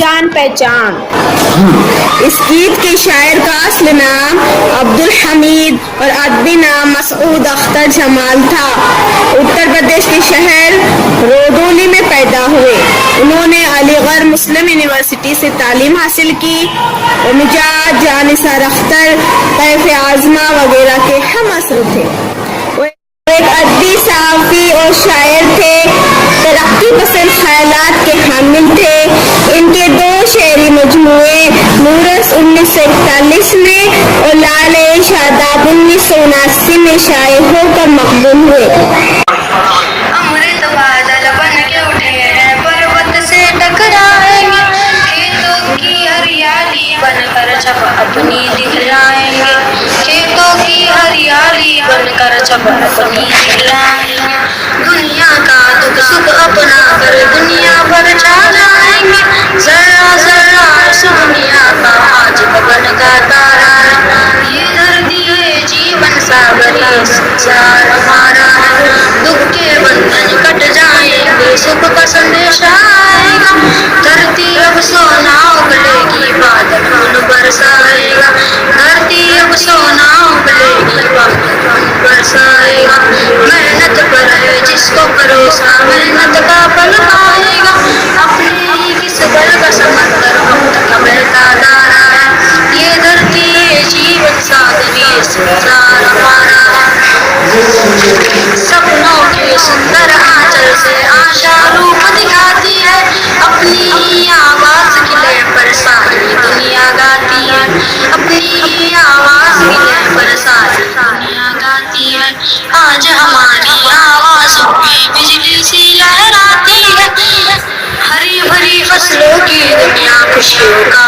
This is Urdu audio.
جان پہچان۔ اس گیت کے شاعر کا اصل نام عبدالحمید اور ادبی نام مسعود اختر جمال تھا۔ اتر پردیش کے شہر رودولی میں پیدا ہوئے۔ انہوں نے علی گڑھ مسلم یونیورسٹی سے تعلیم حاصل کی اور مجاہد، جان نثار اختر، طیف اعظمہ وغیرہ کے ہم عصر تھے۔ وہ ایک ادبی، صحافی اور شاعر تھے۔ ترقی پسند خیالات کے حامل تھے۔ ان کے 2 شعری مجموعے نورس 1941 میں اور لال شاداب 1979 میں شائع ہو کر مقبول ہوئے۔ امرت بادل بن کے اٹھے ہیں، پروت سے ٹکرائیں گے، کھیتوں کی ہریالی بن کر جب اپنی دکھلائیں گے، کھیتوں کی ہریالی بن کر جب اپنی دکھلائیں گے، دنیا کا دکھ سکھ اپنا کر دنیا بھر چھا جائیں گے، ذرہ ذرہ اس دنیا کا حاجب بن کر تارا ہے، یہ دھرتی ہے جیون ساگر، یہ سنسار ہمارا ہے، دکھ کے بندھن کٹ جائیں گے، سکھ کا سندیشہ آئے گا، دھرتی اب سونا اگلے گی، بادل خون برسائے گا، دھرتی اب سونا اگلے گی، بادل خون برسائے گا، محنت پر ہے جس کو بھروسہ، محنت کا پھل پائے گا، اپنے ہی کس بل کا سمندر وقت کا بہتا دارا ہے، یہ دھرتی ہے جیون ساگر، یہ سنسار ہمارا ہے، سپنوں کے سندر آنچل سے آشا روپ دکھاتی ہے، اپنی ہی آواز کی لے پر ساری دنیا گاتی ہے، اپنی ہی آواز کی لے پر ساری دنیا گاتی ہے، آج ہماری آوازوں میں بجلی سی لہراتی ہے، ہری بھری فصلوں کی دنیا خوشیوں کا